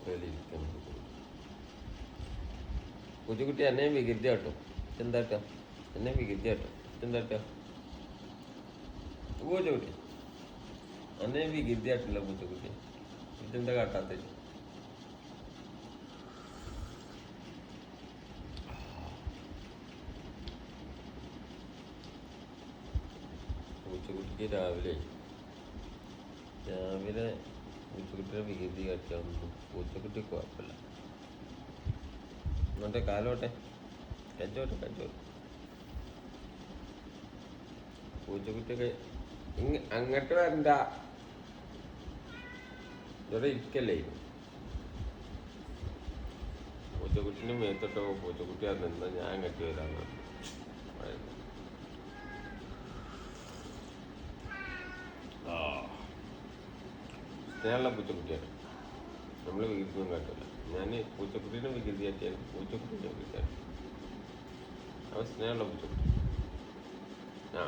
സോഫയിലിരിക്കുന്നു. പൂച്ചക്കുട്ടി എന്നെ വികൃതി കേട്ടോ. എന്താട്ടോ എന്നെ വികൃതി കേട്ടോ. എന്താട്ടോ പൂച്ചക്കുട്ടി എന്നെ വികൃതി ആയിട്ടില്ല. പൂച്ചക്കുട്ടി ഇതെന്താ കാട്ടാത്ത? പൂച്ചക്കുട്ടിക്ക് രാവിലെ പൂച്ചക്കുട്ടിയുടെ വികൃതി കാട്ടിയാവുന്നു. പൂച്ചക്കുട്ടി കുഴപ്പമില്ല. എന്നിട്ട് കാലോട്ടെ കച്ചോട്ടെ. പൂച്ചക്കുട്ടിയൊക്കെ അങ്ങോട്ട് വരണ്ട. ഇവിടെ ഇരിക്കല്ലേ. പൂച്ചക്കുട്ടിൻ്റെ മേത്തോട്ടോ പൂച്ചക്കുട്ടി അത് നിന്നാ ഞാൻ അങ്ങോട്ട് വരാന്ന്. സ്നേഹമുള്ള പൂച്ചക്കുട്ടിയാണ്. നമ്മൾ വികൃതിയൊന്നും കാട്ടില്ല. ഞാൻ പൂച്ചക്കുട്ടീനെ വികൃതി കാട്ടിയാൽ പൂച്ചക്കുട്ടീനെ വികൃതി കാട്ടി. അവ സ്നേഹമുള്ള പൂച്ചക്കുട്ടി. ആ